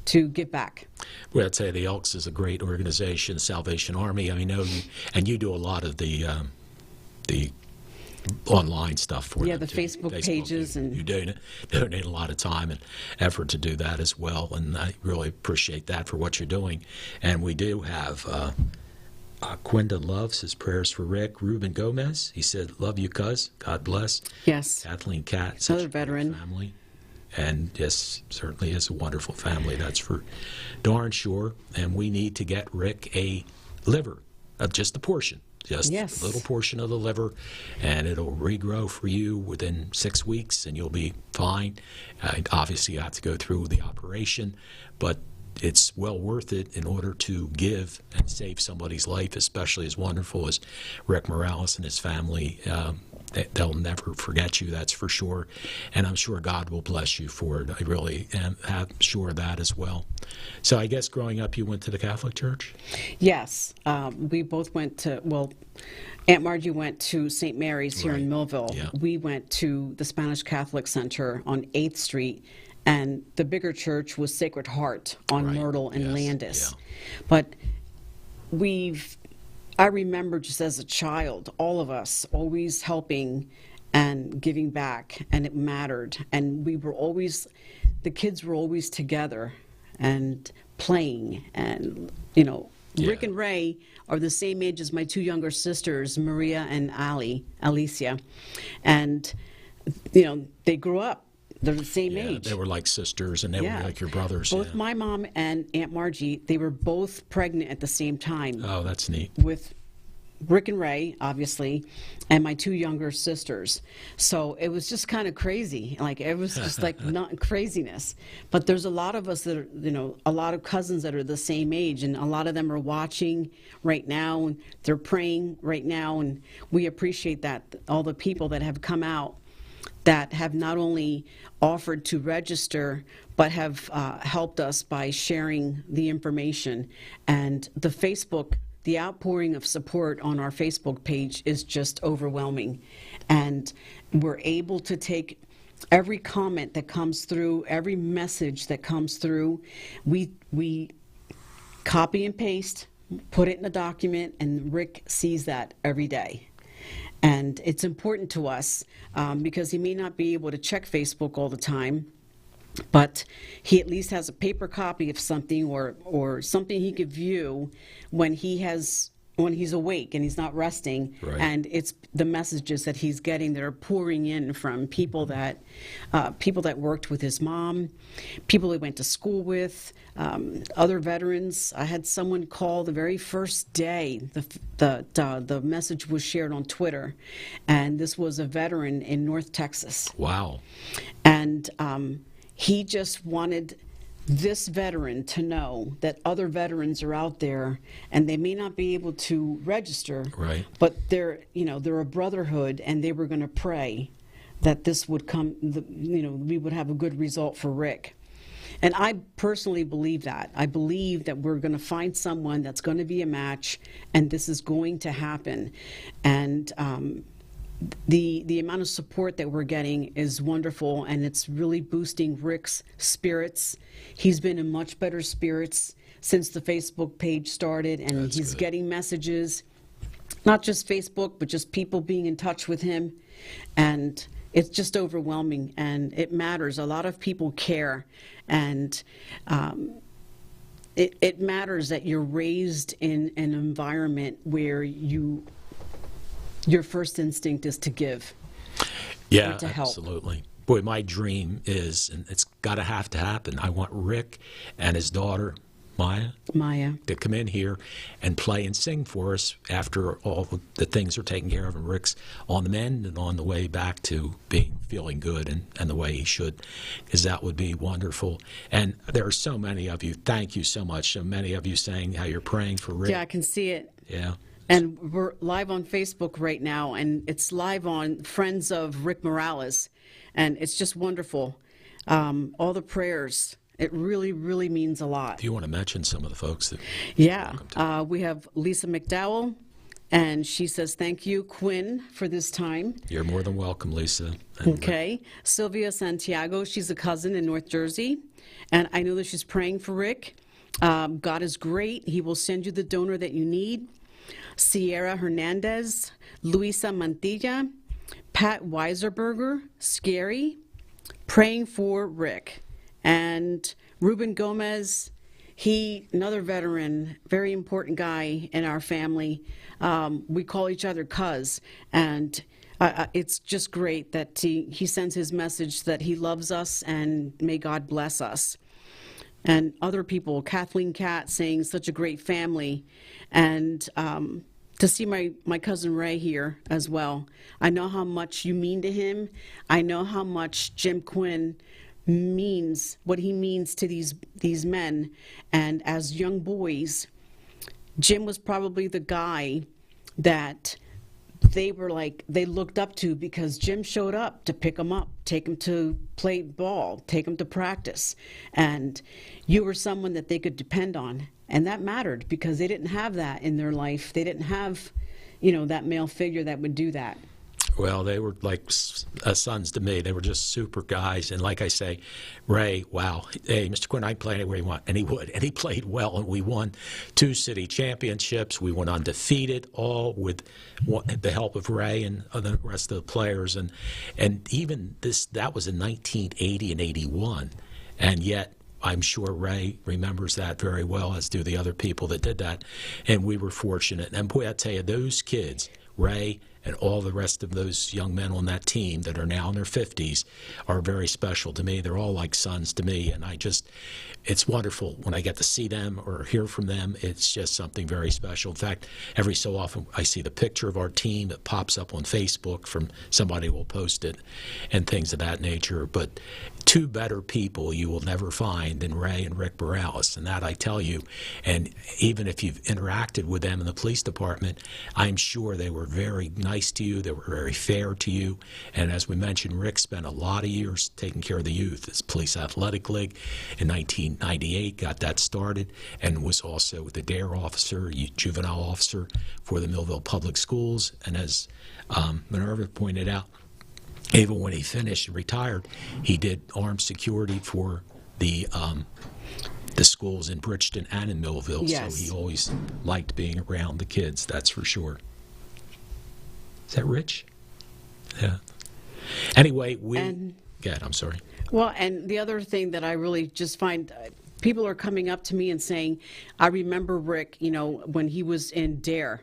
to give back. Well, I'd say the Elks is a great organization, Salvation Army. I know you, and you do a lot of the online stuff for them. Yeah, the too. Facebook pages. You donate a lot of time and effort to do that as well, and I really appreciate that for what you're doing. And we do have Quinda loves his prayers for Rick. Ruben Gomez, he said, love you, cuz. God bless. Yes. Kathleen Cat, such Another a great veteran. family. And yes, certainly is a wonderful family, that's for darn sure. And we need to get Rick a liver, just a portion, just Yes. a little portion of the liver, and it'll regrow for you within 6 weeks, and you'll be fine. Obviously, you have to go through the operation, but it's well worth it in order to give and save somebody's life, especially as wonderful as Rick Morales and his family. They'll never forget you, that's for sure. And I'm sure God will bless you for it. I really am sure of that as well. So I guess growing up, you went to the Catholic Church? Yes. We both went to, well, Aunt Margie went to St. Mary's here in Right. Millville. Yeah. We went to the Spanish Catholic Center on 8th Street, and the bigger church was Sacred Heart on Right. Myrtle and Yes. Landis. Yeah. But I remember just as a child, all of us always helping and giving back, and it mattered. And the kids were always together and playing. And, Rick Yeah. and Ray are the same age as my two younger sisters, Maria and Alicia. And, they grew up. They're the same Yeah, age. they were like sisters, and they were like your brothers. Both yeah. my mom and Aunt Margie, they were both pregnant at the same time Oh, that's neat. with Rick and Ray, obviously, and my two younger sisters. So it was just kind of crazy. Like, it was just like not craziness. But there's a lot of us that are, a lot of cousins that are the same age, and a lot of them are watching right now, and they're praying right now, and we appreciate that, all the people that have come out that have not only offered to register, but have helped us by sharing the information. And the outpouring of support on our Facebook page is just overwhelming. And we're able to take every comment that comes through, every message that comes through, we copy and paste, put it in a document, and Rick sees that every day. And it's important to us because he may not be able to check Facebook all the time, but he at least has a paper copy of something or something he could view when he's awake and he's not resting. Right. And it's the messages that he's getting that are pouring in from people that worked with his mom, people he went to school with, other veterans. I had someone call the very first day the message was shared on Twitter, and this was a veteran in North Texas. Wow. And he just wanted this veteran to know that other veterans are out there, and they may not be able to register, Right. but they're a brotherhood, and they were going to pray that this would come, we would have a good result for Rick. And I personally believe that. I believe that we're going to find someone that's going to be a match, and this is going to happen. And the amount of support that we're getting is wonderful, and it's really boosting Rick's spirits. He's been in much better spirits since the Facebook page started, and That's he's good. getting messages, not just Facebook, but just people being in touch with him. And it's just overwhelming, and it matters. A lot of people care, and it matters that you're raised in an environment where your first instinct is to give. Yeah, or to help. absolutely. Boy, my dream is, and it's got to happen, I want Rick and his daughter, Maya, to come in here and play and sing for us after all the things are taken care of, and Rick's on the mend and on the way back to feeling good and the way he should, because that would be wonderful. And there are so many of you, thank you so much, so many of you saying how you're praying for Rick. Yeah, I can see it. Yeah. And we're live on Facebook right now, and it's live on Friends of Rick Morales, and it's just wonderful. All the prayers, it really, really means a lot. If you want to mention some of the folks that... Yeah, we have Lisa McDowell, and she says, thank you, Quinn, for this time. You're more than welcome, Lisa. And Okay. Sylvia Santiago, she's a cousin in North Jersey, and I know that she's praying for Rick. God is great. He will send you the donor that you need. Sierra Hernandez, Luisa Mantilla, Pat Weiserberger, Scary, praying for Rick. And Ruben Gomez, another veteran, very important guy in our family. We call each other cuz, and it's just great that he sends his message that he loves us and may God bless us. And other people, Kathleen Catt saying such a great family, and to see my cousin Ray here as well. I know how much you mean to him. I know how much Jim Quinn means, what he means to these men. And as young boys, Jim was probably the guy that they looked up to, because Jim showed up to pick them up, take them to play ball, take them to practice. And you were someone that they could depend on. And that mattered, because they didn't have that in their life. They didn't have, that male figure that would do that. Well, they were like sons to me. They were just super guys. And like I say, Ray, wow. Hey, Mr. Quinn, I can play anywhere you want. And he would. And he played well. And we won 2 city championships. We went undefeated, all with the help of Ray and the rest of the players. And even that was in 1980 and 81. And yet, I'm sure Ray remembers that very well, as do the other people that did that. And we were fortunate. And boy, I tell you, those kids, Ray and all the rest of those young men on that team that are now in their 50s, are very special to me. They're all like sons to me. And it's wonderful when I get to see them or hear from them. It's just something very special. In fact, every so often I see the picture of our team that pops up on Facebook from somebody will post it and things of that nature. But 2 better people you will never find than Ray and Rick Morales, and that I tell you. And even if you've interacted with them in the police department, I'm sure they were very nice to you. They were very fair to you. And as we mentioned, Rick spent a lot of years taking care of the youth. His Police Athletic League in 1998 got that started, and was also the DARE officer, juvenile officer for the Millville Public Schools. And as Minerva pointed out, even when he finished and retired, he did armed security for the schools in Bridgeton and in Millville. Yes. So he always liked being around the kids, that's for sure. Is that Rich? Yeah. Anyway, I'm sorry. Well, and the other thing that I really just find, people are coming up to me and saying, I remember Rick, when he was in DARE,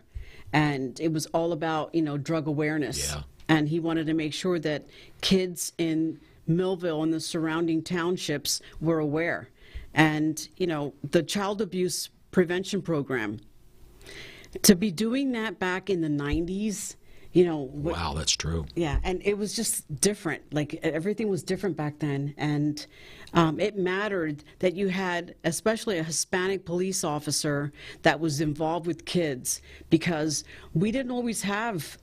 and it was all about, drug awareness. Yeah. And he wanted to make sure that kids in Millville and the surrounding townships were aware. And, the child abuse prevention program, to be doing that back in the 90s, Wow, that's true. Yeah, and it was just different. Like, everything was different back then. And it mattered that you had, especially a Hispanic police officer that was involved with kids, because we didn't always have,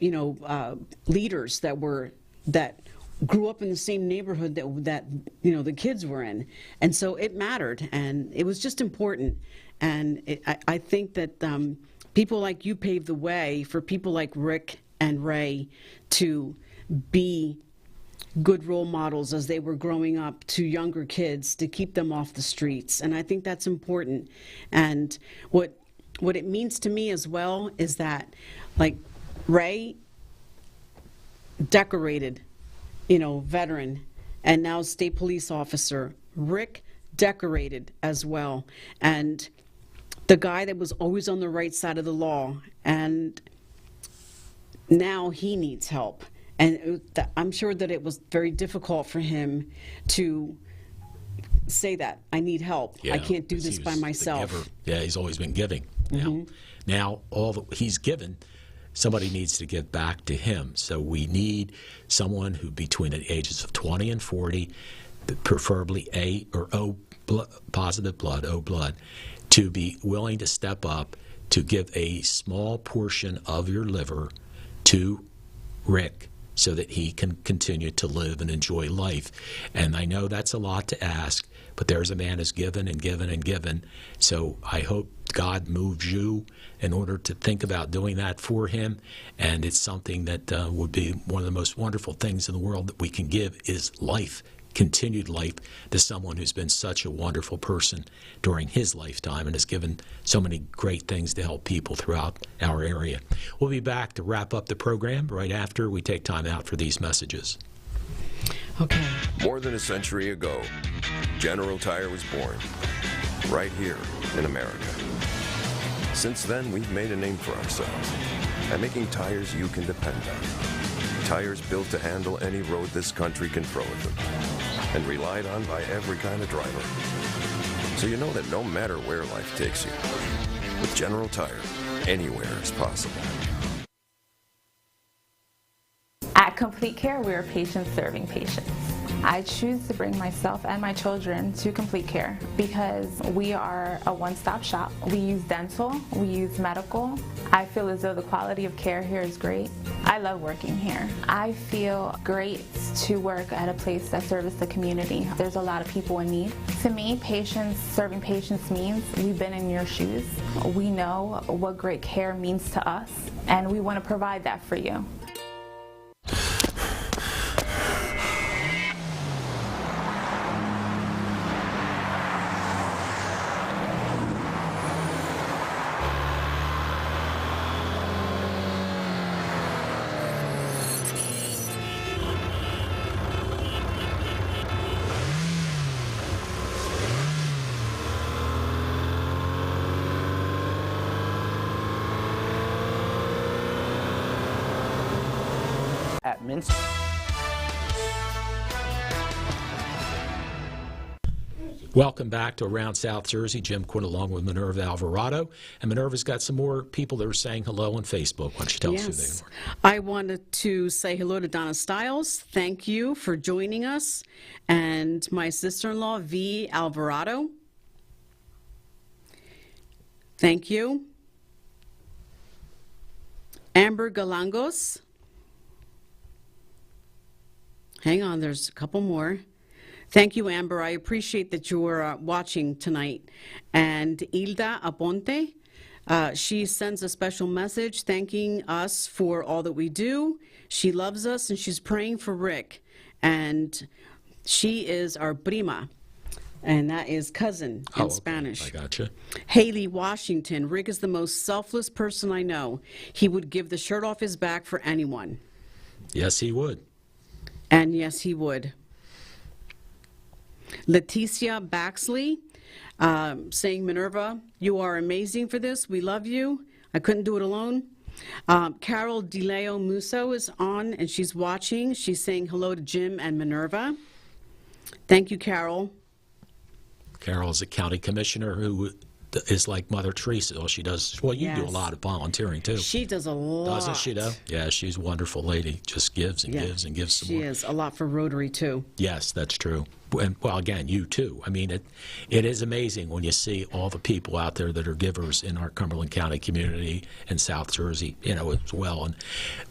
leaders that grew up in the same neighborhood that the kids were in. And so it mattered, and it was just important. And I think that people like you paved the way for people like Rick and Ray to be good role models as they were growing up to younger kids, to keep them off the streets. And I think that's important. And what it means to me as well is that, like, Ray, decorated, veteran, and now state police officer. Rick, decorated as well. And the guy that was always on the right side of the law. And now he needs help. And I'm sure that it was very difficult for him to say that, I need help. Yeah, I can't do this by myself. Yeah, he's always been giving. Now all that he's given, somebody needs to give back to him. So we need someone who, between the ages of 20 and 40, preferably A or O positive blood, O blood, to be willing to step up to give a small portion of your liver to Rick so that he can continue to live and enjoy life. And I know that's a lot to ask, but there's a man who's given and given and given. So I hope God moves you in order to think about doing that for him. And it's something that would be one of the most wonderful things in the world that we can give, is life, continued life, to someone who's been such a wonderful person during his lifetime and has given so many great things to help people throughout our area. We'll be back to wrap up the program right after we take time out for these messages. Okay. More than a century ago, General Tire was born. right here in America. Since then, we've made a name for ourselves by making tires you can depend on. Tires built to handle any road this country can throw at them, and relied on by every kind of driver. So you know that no matter where life takes you, with General Tire, anywhere is possible. At Complete Care, we are patients serving patients. I choose to bring myself and my children to Complete Care because we are a one-stop shop. We use dental, we use medical. I feel as though the quality of care here is great. I love working here. I feel great to work at a place that serves the community. There's a lot of people in need. To me, patients serving patients means we've been in your shoes. We know what great care means to us, and we want to provide that for you. At Minsk. Welcome back to Around South Jersey. Jim Quinn along with Minerva Alvarado. And Minerva's got some more people that are saying hello on Facebook. Why don't you tell us who they are? I wanted to say hello to Donna Stiles. Thank you for joining us. And my sister-in-law, V. Alvarado. Thank you. Amber Galangos. Hang on, there's a couple more. Thank you, Amber. I appreciate that you're watching tonight. And Hilda Aponte, she sends a special message thanking us for all that we do. She loves us and she's praying for Rick. And she is our prima, and that is cousin in Spanish. I gotcha. Haley Washington, Rick is the most selfless person I know. He would give the shirt off his back for anyone. Yes, he would. And yes, he would. Leticia Baxley, saying, Minerva, you are amazing for this. We love you. I couldn't do it alone. Carol DeLeo Musso is on, and she's watching. She's saying hello to Jim and Minerva. Thank you, Carol. Carol is a county commissioner who is like Mother Teresa. All she does, well, you do a lot of volunteering, too. She does a lot. Doesn't she, though? Yeah, she's a wonderful lady. Just gives and gives and gives some more. She is. A lot for Rotary, too. Yes, that's true. And, well, again, you, too. I mean, it is amazing when you see all the people out there that are givers in our Cumberland County community and South Jersey, as well. And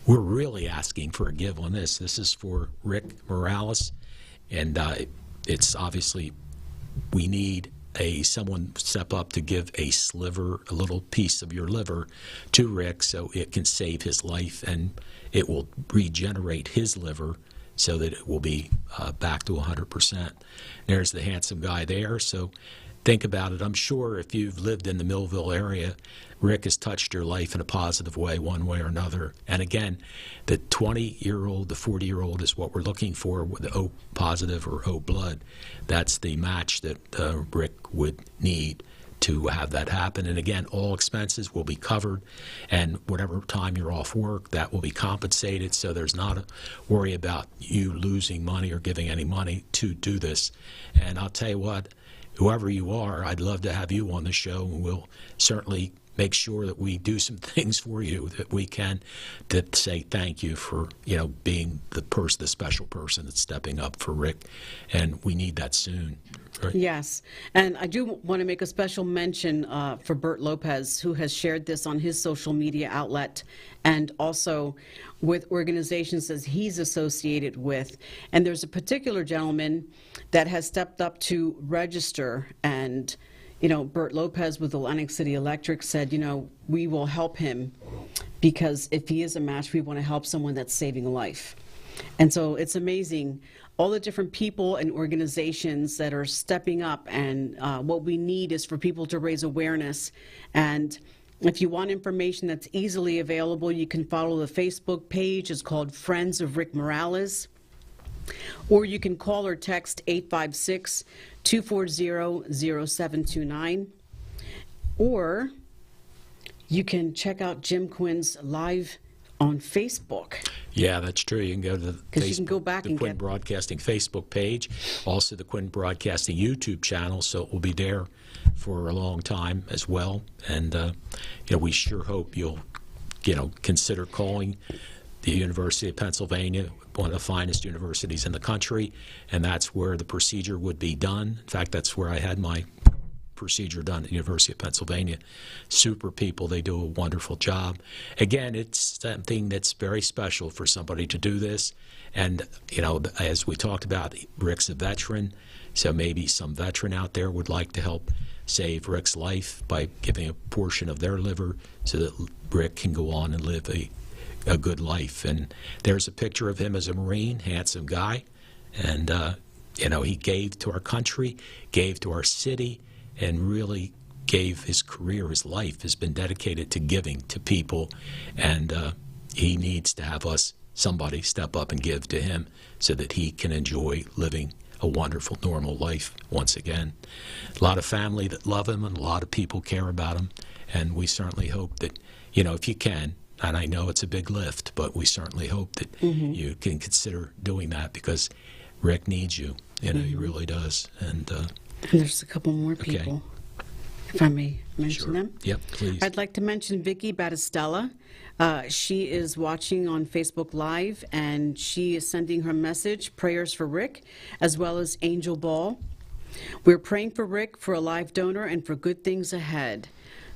we're really asking for a give on this. This is for Rick Morales, and it's obviously we need someone step up to give a sliver, a little piece of your liver to Rick so it can save his life and it will regenerate his liver so that it will be back to 100%. There's the handsome guy there, so think about it. I'm sure if you've lived in the Millville area, Rick has touched your life in a positive way, one way or another. And again, the 20-year-old, the 40-year-old is what we're looking for with the O positive or O blood. That's the match that Rick would need to have that happen. And again, all expenses will be covered, and whatever time you're off work, that will be compensated, so there's not a worry about you losing money or giving any money to do this. And I'll tell you what, whoever you are, I'd love to have you on the show, and we'll certainly make sure that we do some things for you that we can to say thank you for being the special person that's stepping up for Rick, and we need that soon. Right? Yes, and I do want to make a special mention for Bert Lopez, who has shared this on his social media outlet and also with organizations that he's associated with. And there's a particular gentleman that has stepped up to register, and Bert Lopez with Atlantic City Electric said, we will help him because if he is a match, we want to help someone that's saving a life. And so it's amazing, all the different people and organizations that are stepping up, and what we need is for people to raise awareness. And if you want information that's easily available, you can follow the Facebook page. It's called Friends of Rick Morales. Or you can call or text 856-240-0729. Or you can check out Jim Quinn's live on Facebook. Yeah, that's true. You can go to the You can go back the and Quinn get... Broadcasting Facebook page, also the Quinn Broadcasting YouTube channel, so it will be there for a long time as well. And we sure hope you'll consider calling the University of Pennsylvania, one of the finest universities in the country, and that's where the procedure would be done. In fact, that's where I had my procedure done at the University of Pennsylvania. Super people, they do a wonderful job. Again, it's something that's very special for somebody to do this. And, as we talked about, Rick's a veteran, so maybe some veteran out there would like to help save Rick's life by giving a portion of their liver so that Rick can go on and live a good life. And there's a picture of him as a Marine, handsome guy. And, he gave to our country, gave to our city, and really gave his career, his life has been dedicated to giving to people. And he needs to have somebody step up and give to him so that he can enjoy living a wonderful, normal life once again. A lot of family that love him and a lot of people care about him. And we certainly hope that, if you can, and I know it's a big lift, but we certainly hope that you can consider doing that because Rick needs you. He really does. And there's a couple more people, if I may mention them. Yep, please. I'd like to mention Vicky Battistella. She is watching on Facebook Live, and she is sending her message, prayers for Rick, as well as Angel Ball. We're praying for Rick, for a live donor, and for good things ahead.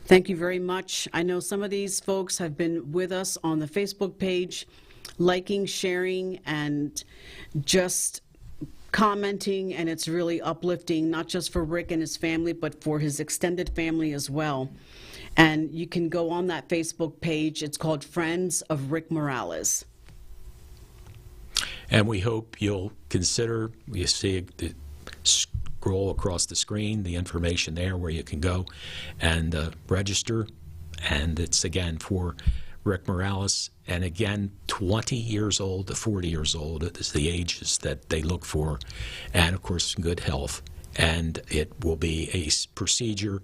Thank you very much. I know some of these folks have been with us on the Facebook page, liking, sharing, and just commenting, and it's really uplifting, not just for Rick and his family, but for his extended family as well. And you can go on that Facebook page. It's called Friends of Rick Morales. And we hope you'll consider, you see the scroll across the screen, the information there where you can go and register. And it's, again, for Rick Morales. And again, 20 years old to 40 years old is the ages that they look for. And, of course, good health. And it will be a procedure.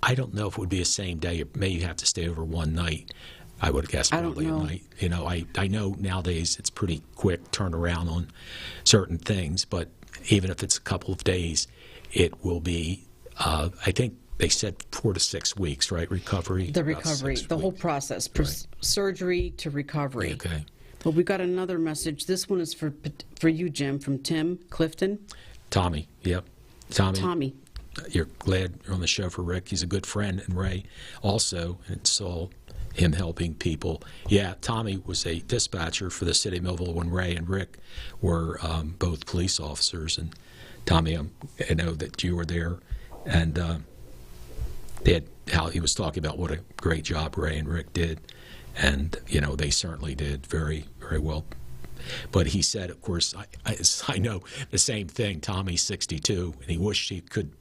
I don't know if it would be the same day. You may have to stay over one night. I would guess probably a night. I know nowadays it's pretty quick turnaround on certain things. But even if it's a couple of days, it will be, I think, they said 4 to 6 weeks, right? Recovery? The recovery, the whole process, surgery to recovery. Okay. Well, we got another message. This one is for you, Jim, from Tim Clifton. Tommy, yep. Tommy. You're glad you're on the show for Rick. He's a good friend, and Ray also, and saw him helping people. Yeah, Tommy was a dispatcher for the city of Millville when Ray and Rick were both police officers. And Tommy, I know that you were there, and how he was talking about what a great job Ray and Rick did, and they certainly did very, very well. But he said, of course, I know the same thing. Tommy's 62, and he wished he could,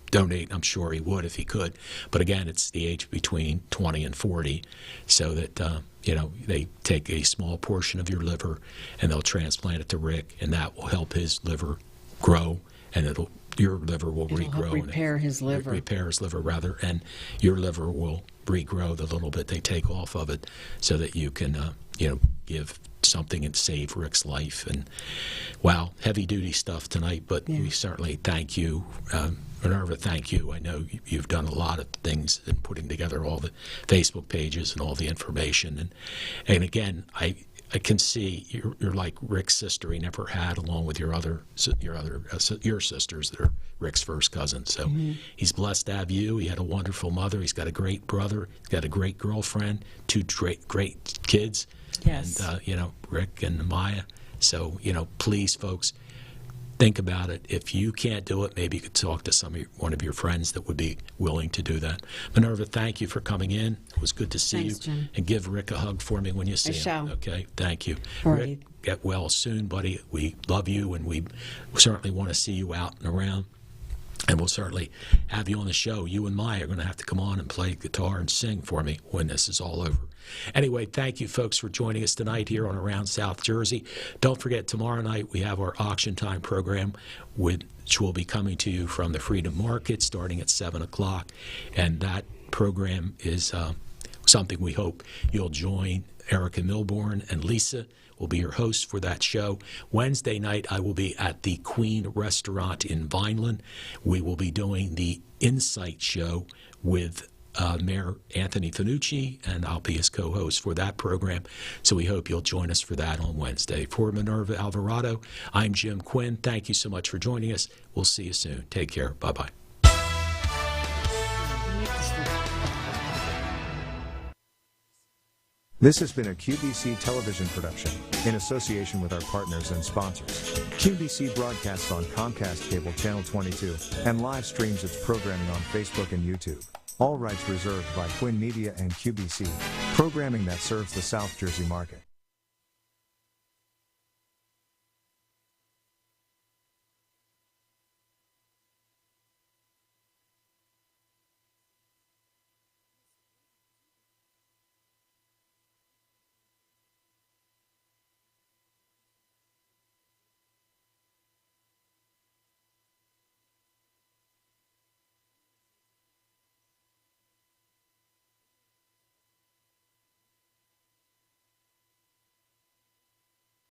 donate. I'm sure he would if he could. But again, it's the age between 20 and 40, so that they take a small portion of your liver and they'll transplant it to Rick, and that will help his liver grow, and your liver will regrow. Help repair his liver. Repair his liver, rather, and your liver will regrow the little bit they take off of it, so that you can, give something and save Rick's life. And wow, heavy duty stuff tonight, but we certainly thank you. Minerva, thank you. I know you've done a lot of things in putting together all the Facebook pages and all the information. And again, I can see you're like Rick's sister he never had, along with your sisters that are Rick's first cousins. So he's blessed to have you. He had a wonderful mother. He's got a great brother. He's got a great girlfriend, 2 great kids. Yes. And, Rick and Maya. So, please, folks, think about it. If you can't do it, maybe you could talk to one of your friends that would be willing to do that. Minerva, thank you for coming in. It was good to see you. Jim. And give Rick a hug for me when you see him. I shall. Okay, thank you. Right. Rick, get well soon, buddy. We love you, and we certainly want to see you out and around. And we'll certainly have you on the show. You and Maya are going to have to come on and play guitar and sing for me when this is all over. Anyway, thank you, folks, for joining us tonight here on Around South Jersey. Don't forget, tomorrow night we have our Auction Time program, which will be coming to you from the Freedom Market starting at 7 o'clock. And that program is something we hope you'll join. Erica Milbourne and Lisa will be your hosts for that show. Wednesday night, I will be at the Queen Restaurant in Vineland. We will be doing the Insight Show with Mayor Anthony Fanucci, and I'll be his co-host for that program. So we hope you'll join us for that on Wednesday. For Minerva Alvarado, I'm Jim Quinn. Thank you so much for joining us. We'll see you soon. Take care. Bye-bye. This has been a QBC television production in association with our partners and sponsors. QBC broadcasts on Comcast Cable Channel 22 and live streams its programming on Facebook and YouTube. All rights reserved by Quinn Media and QBC, programming that serves the South Jersey market.